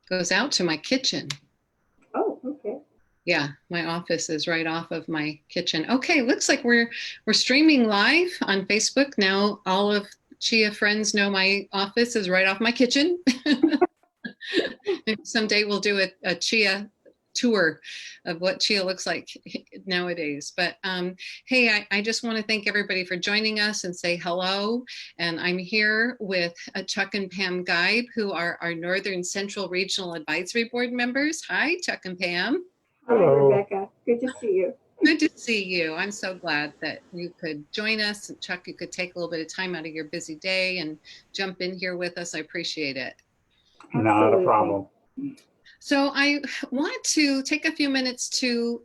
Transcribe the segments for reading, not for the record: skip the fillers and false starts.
Goes out to my kitchen. Oh, okay. Yeah, my office is right off of my kitchen. Okay, looks like we're streaming live on Facebook now. All of Chia friends know my office is right off my kitchen. Someday we'll do a Chia tour of what Chia looks like nowadays. But hey, I just want to thank everybody for joining us and say hello. And I'm here with Chuck and Pam Geib, who are our Northern Central Regional Advisory Board members. Hi, Chuck and Pam. Hi, Rebecca. Good to see you. Good to see you. I'm so glad that you could join us. And Chuck, you could take a little bit of time out of your busy day and jump in here with us. I appreciate it. Not a problem. So I want to take a few minutes to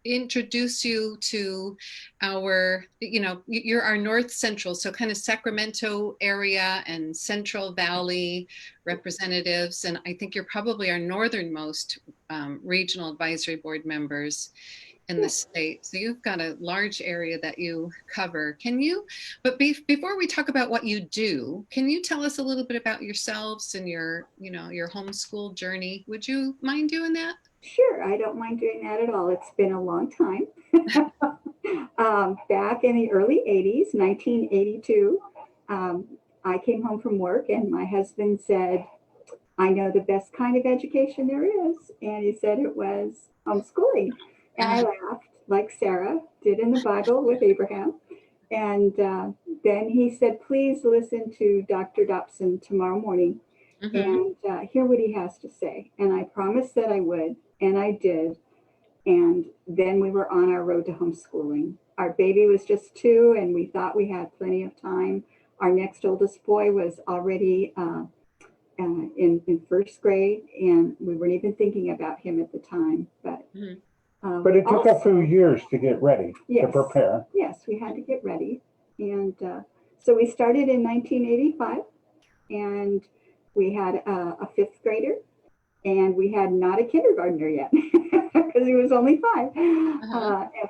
introduce you to our, you're our North Central, so kind of Sacramento area and Central Valley representatives. And I think you're probably our northernmost regional advisory board members in the state. So you've got a large area that you cover. Before we talk about what you do, can you tell us a little bit about yourselves and your homeschool journey? Would you mind doing that? Sure, I don't mind doing that at all. It's been a long time. Back in the early 80s, 1982, I came home from work and my husband said, I know the best kind of education there is. And he said it was homeschooling. And I laughed like Sarah did in the Bible with Abraham. And then he said, please listen to Dr. Dobson tomorrow morning and hear what he has to say. And I promised that I would, and I did. And then we were on our road to homeschooling. Our baby was just 2, and we thought we had plenty of time. Our next oldest boy was already in first grade, and we weren't even thinking about him at the time. But it took a few years to get ready, to prepare. Yes, we had to get ready. And so we started in 1985, and we had a 5th grader, and we had not a kindergartner yet because he was only 5. And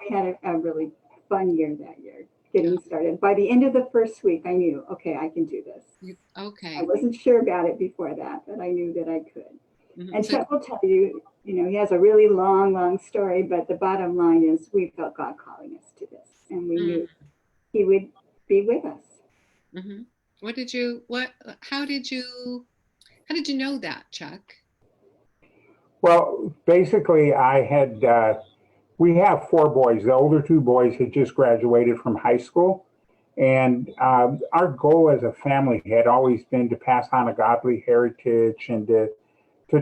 we had a really fun year that year getting started. By the end of the first week, I knew, okay, I can do this. Okay. I wasn't sure about it before that, but I knew that I could. And Chuck will tell you, he has a really long story, but the bottom line is we felt God calling us to this, and we knew he would be with us. How did you know that, Chuck? Well, basically we have 4 boys. The older 2 boys had just graduated from high school. And our goal as a family had always been to pass on a godly heritage and to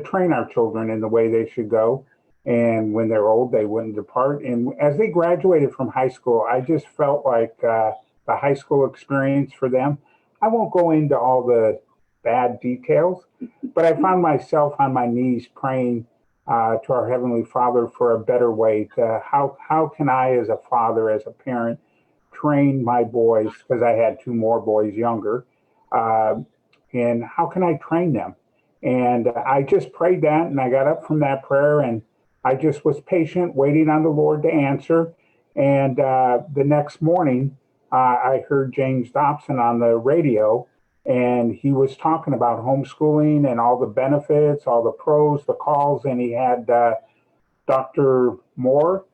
train our children in the way they should go. And when they're old, they wouldn't depart. And as they graduated from high school, I just felt like the high school experience for them, I won't go into all the bad details, but I found myself on my knees praying to our Heavenly Father for a better way to how can I, as a father, as a parent, train my boys, because I had 2 more boys younger, and how can I train them? And I just prayed that, and I got up from that prayer, and I just was patient, waiting on the Lord to answer. And the next morning, I heard James Dobson on the radio, and he was talking about homeschooling and all the benefits, all the pros, the calls, and he had Dr. Moore,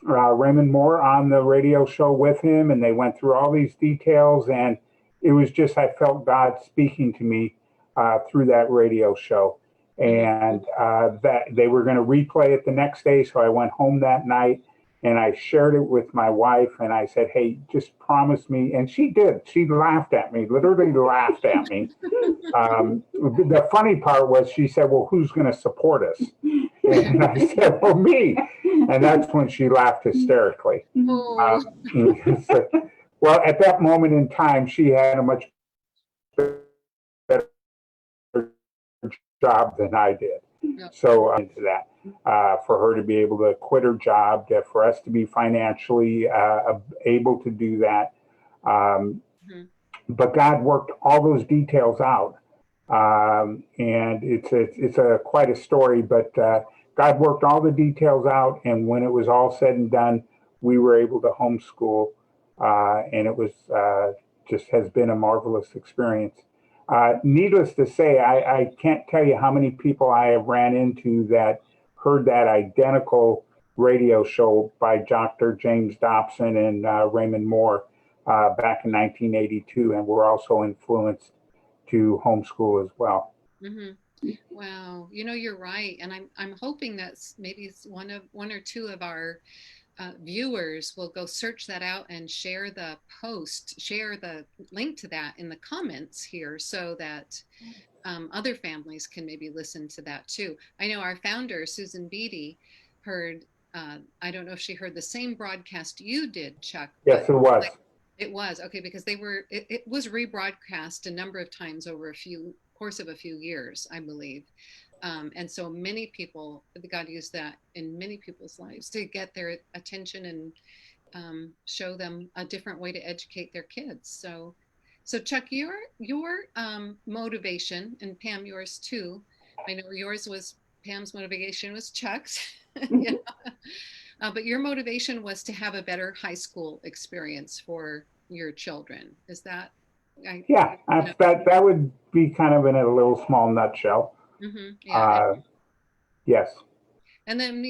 Raymond Moore, on the radio show with him, and they went through all these details, and it was just, I felt God speaking to me through that radio show. And that they were going to replay it the next day. So I went home that night and I shared it with my wife, and I said, hey, just promise me. And she did. She laughed at me, literally laughed at me. The funny part was she said, well, who's going to support us? And I said, well, me. And that's when she laughed hysterically. Well, at that moment in time, she had a much better job than I did. So into that, for her to be able to quit her job, for us to be financially able to do that. But God worked all those details out. And it's quite a story, but God worked all the details out. And when it was all said and done, we were able to homeschool. And it was just has been a marvelous experience. Needless to say, I can't tell you how many people I have ran into that heard that identical radio show by Dr. James Dobson and Raymond Moore back in 1982, and were also influenced to homeschool as well. Mm-hmm. Wow, you're right, and I'm hoping that maybe it's one or two of our viewers will go search that out and share the link to that in the comments here, so that other families can maybe listen to that too. I know our founder Susan Beatty heard. I don't know if she heard the same broadcast you did, Chuck, Yes, but it was. it was okay because it was rebroadcast a number of times over course of a few years, I believe. And so many people, God used that in many people's lives to get their attention and show them a different way to educate their kids. So Chuck, your motivation, and Pam, yours too. I know Pam's motivation was Chuck's, yeah. But your motivation was to have a better high school experience for your children. Is that? Yeah, that would be kind of in a little small nutshell. Yeah. Yes. And then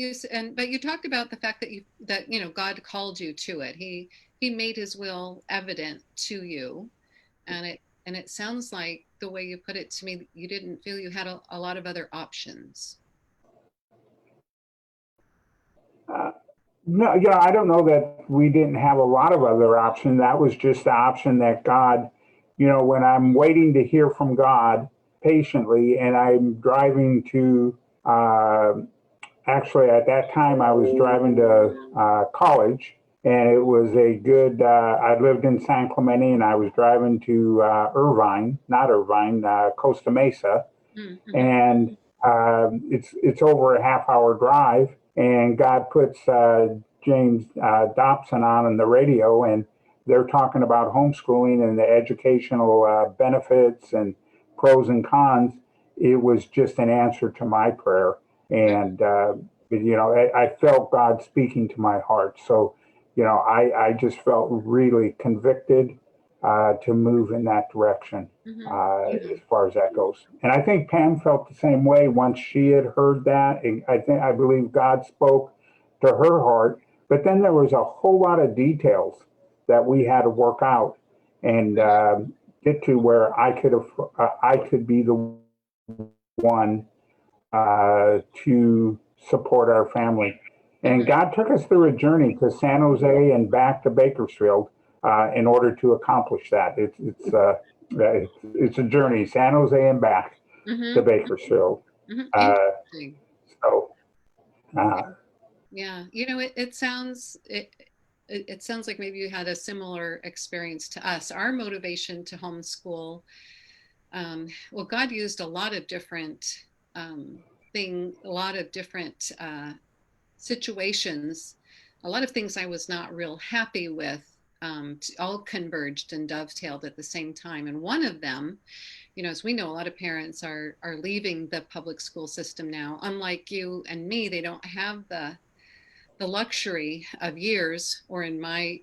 but you talked about the fact that God called you to it. He made his will evident to you, and it sounds like the way you put it to me, you didn't feel you had a lot of other options. No, I don't know that we didn't have a lot of other options. That was just the option that God, when I'm waiting to hear from God patiently, and I'm driving to, actually at that time I was driving to college, and it was I lived in San Clemente, and I was driving to Costa Mesa, Mm-hmm. and it's over a half-hour drive, and God puts James Dobson on the radio, and they're talking about homeschooling and the educational benefits and pros and cons. It was just an answer to my prayer, and I felt God speaking to my heart. So, I just felt really convicted to move in that direction. As far as that goes. And I think Pam felt the same way once she had heard that. I believe God spoke to her heart, but then there was a whole lot of details that we had to work out and get to where I could be the one to support our family. And God took us through a journey to San Jose and back to Bakersfield in order to accomplish that. It's a journey, San Jose and back to Bakersfield. Interesting. So, yeah, it sounds it sounds like maybe you had a similar experience to us. Our motivation to homeschool, well, God used a lot of different a lot of different situations, a lot of things I was not real happy with, all converged and dovetailed at the same time. And one of them, as we know, a lot of parents are leaving the public school system now. Unlike you and me, they don't have the luxury of years, or in my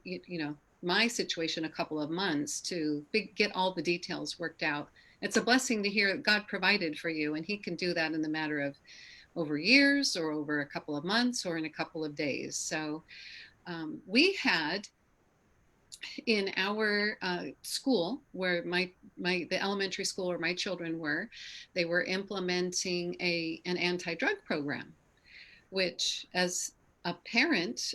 situation, a couple of months to get all the details worked out. It's a blessing to hear God provided for you, and he can do that in the matter of over years or over a couple of months or in a couple of days. So we had in our school where the elementary school where my children were, they were implementing an anti-drug program, which as a parent,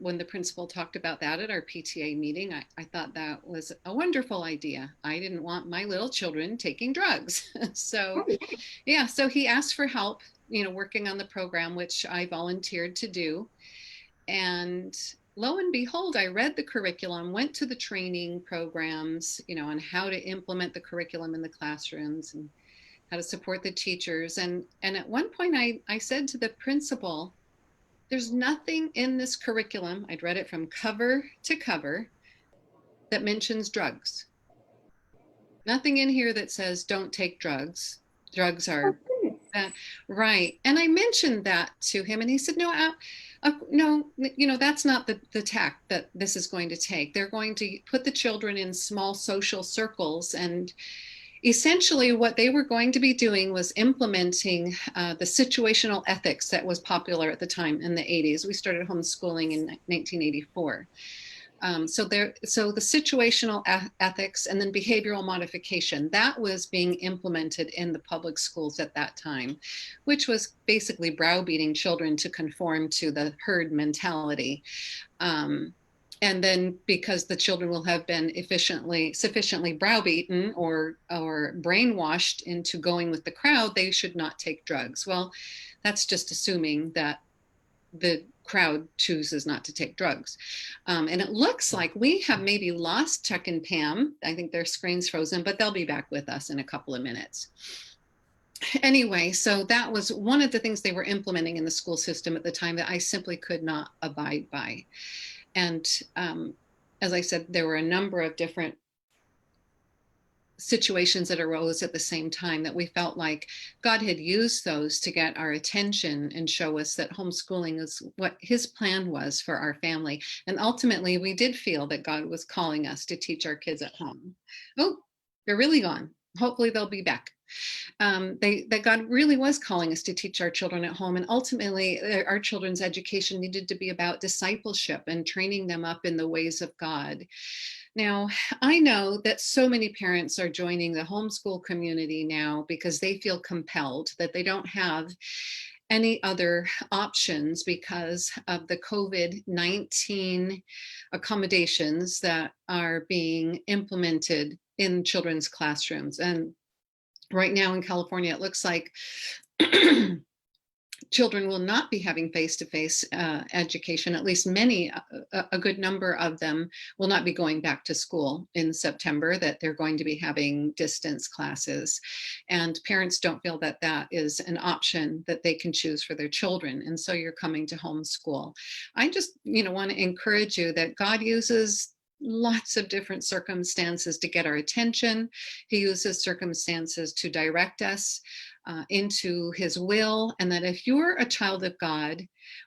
when the principal talked about that at our PTA meeting, I thought that was a wonderful idea. I didn't want my little children taking drugs. So he asked for help, working on the program, which I volunteered to do. And lo and behold, I read the curriculum, went to the training programs, on how to implement the curriculum in the classrooms and how to support the teachers. And at one point I said to the principal, there's nothing in this curriculum, I'd read it from cover to cover, that mentions drugs. Nothing in here that says don't take drugs. Drugs are right. And I mentioned that to him, and he said, no, that's not the tack that this is going to take. They're going to put the children in small social circles, and essentially what they were going to be doing was implementing the situational ethics that was popular at the time in the 80s. We started homeschooling in 1984. So the situational ethics and then behavioral modification, that was being implemented in the public schools at that time, which was basically browbeating children to conform to the herd mentality. And then because the children will have been sufficiently browbeaten or brainwashed into going with the crowd, they should not take drugs. Well, that's just assuming that the crowd chooses not to take drugs. And it looks like we have maybe lost Chuck and Pam. I think their screen's frozen, but they'll be back with us in a couple of minutes. Anyway, so that was one of the things they were implementing in the school system at the time that I simply could not abide by. And as I said, there were a number of different situations that arose at the same time that we felt like God had used those to get our attention and show us that homeschooling is what his plan was for our family. And ultimately, we did feel that God was calling us to teach our kids at home. Oh, they're really gone. Hopefully they'll be back. That God really was calling us to teach our children at home. And ultimately, our children's education needed to be about discipleship and training them up in the ways of God. Now, I know that so many parents are joining the homeschool community now because they feel compelled, that they don't have any other options because of the COVID-19 accommodations that are being implemented in children's classrooms. And right now in California, it looks like children will not be having face-to-face education. At least a good number of them will not be going back to school in September, that they're going to be having distance classes. And parents don't feel that that is an option that they can choose for their children. And so you're coming to homeschool. I just, want to encourage you that God uses lots of different circumstances to get our attention. He uses circumstances to direct us into his will, and that if you're a child of God,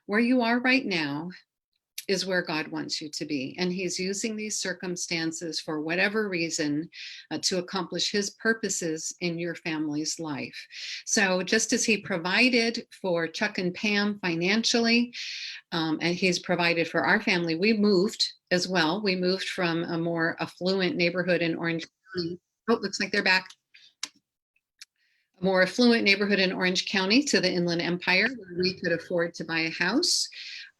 where you are right now is where God wants you to be. And he's using these circumstances for whatever reason to accomplish his purposes in your family's life. So just as he provided for Chuck and Pam financially, and he's provided for our family, we moved as well. We moved from a more affluent neighborhood in Orange County. Oh, looks like they're back. More affluent neighborhood in Orange County to the Inland Empire, where we could afford to buy a house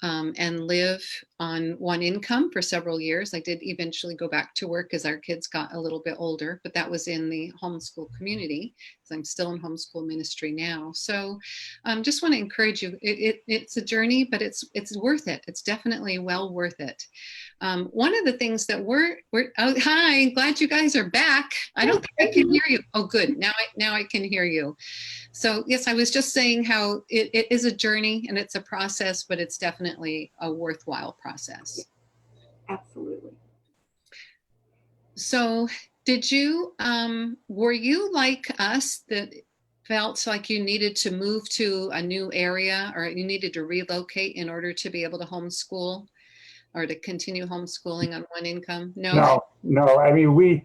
and live on one income for several years. I did eventually go back to work as our kids got a little bit older, but that was in the homeschool community. So I'm still in homeschool ministry now. So just want to encourage you. It's a journey, but it's worth it. It's definitely well worth it. One of the things that oh, hi, glad you guys are back. I don't think I can hear you. Oh, good. Now I can hear you. So yes, I was just saying how it is a journey and it's a process, but it's definitely a worthwhile process. Absolutely. So were you like us that felt like you needed to move to a new area or you needed to relocate in order to be able to homeschool or to continue homeschooling on one income? No. I mean, we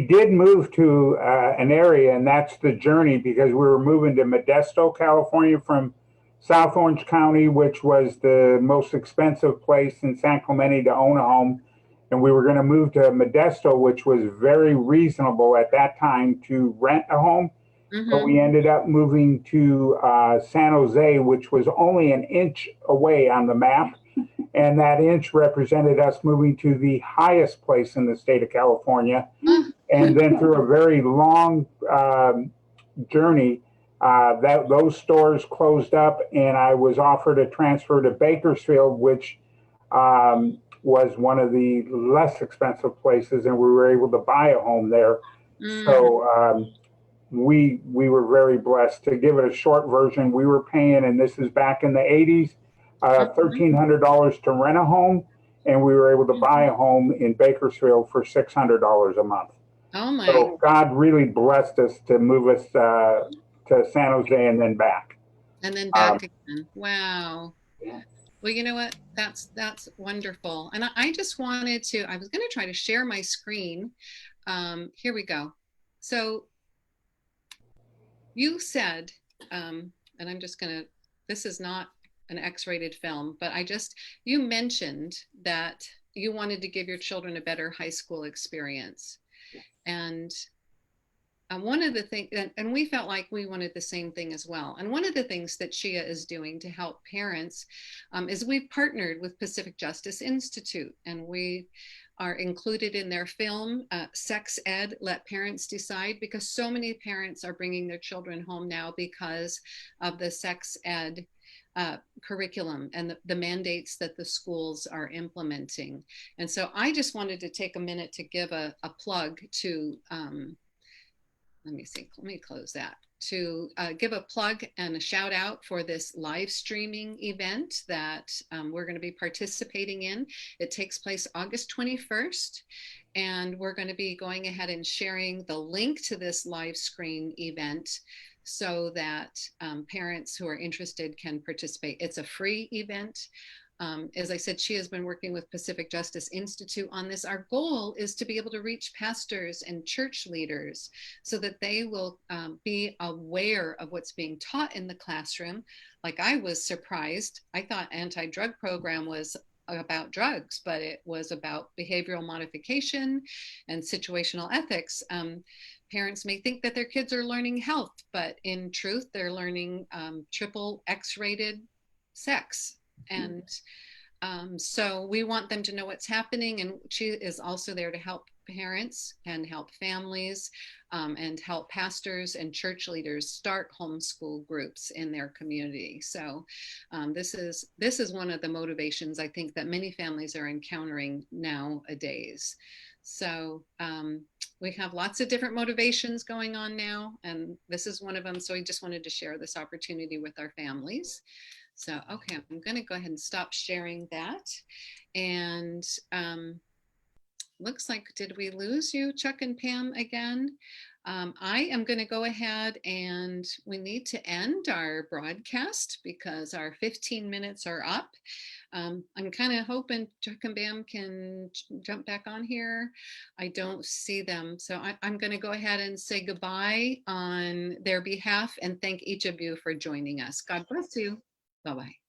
did move to an area, and that's the journey, because we were moving to Modesto, California from South Orange County, which was the most expensive place in San Clemente to own a home. And we were going to move to Modesto, which was very reasonable at that time to rent a home. Mm-hmm. But we ended up moving to San Jose, which was only an inch away on the map. And that inch represented us moving to the highest place in the state of California. And then through a very long journey, those stores closed up, and I was offered a transfer to Bakersfield, which was one of the less expensive places, and we were able to buy a home there. So we were very blessed. To give it a short version, we were paying, and this is back in the 80s, $1,300 to rent a home, and we were able to buy a home in Bakersfield for $600 a month. Oh my! So God really blessed us to move us to San Jose and then back. And then back again. Wow. Yeah. Well, you know what? That's wonderful. And I just wanted to. I was going to try to share my screen. Here we go. So you said, and I'm just gonna, this is not an X-rated film, but you mentioned that you wanted to give your children a better high school experience. Yes. And one of the things, and we felt like we wanted the same thing as well. And one of the things that Shia is doing to help parents is we've partnered with Pacific Justice Institute, and we are included in their film, Sex Ed, Let Parents Decide, because so many parents are bringing their children home now because of the sex ed curriculum and the mandates that the schools are implementing. And so I just wanted to take a minute to give a plug to, let me close that, to give a plug and a shout out for this live streaming event that we're going to be participating in. It takes place August 21st, and we're going to be going ahead and sharing the link to this live screen event so that parents who are interested can participate. It's a free event. As I said, she has been working with Pacific Justice Institute on this. Our goal is to be able to reach pastors and church leaders so that they will be aware of what's being taught in the classroom. Like, I was surprised. I thought anti-drug program was about drugs, but it was about behavioral modification and situational ethics. Parents may think that their kids are learning health, but in truth, they're learning triple X-rated sex. And so we want them to know what's happening. And she is also there to help parents and help families and help pastors and church leaders start homeschool groups in their community. So this is one of the motivations I think that many families are encountering nowadays. So we have lots of different motivations going on now, and this is one of them. So we just wanted to share this opportunity with our families. So, okay, I'm going to go ahead and stop sharing that. And looks like, did we lose you, Chuck and Pam, again? I am going to go ahead, and we need to end our broadcast because our 15 minutes are up. I'm kind of hoping Chuck and Pam can jump back on here. I don't see them. So I'm going to go ahead and say goodbye on their behalf and thank each of you for joining us. God bless you. Bye-bye.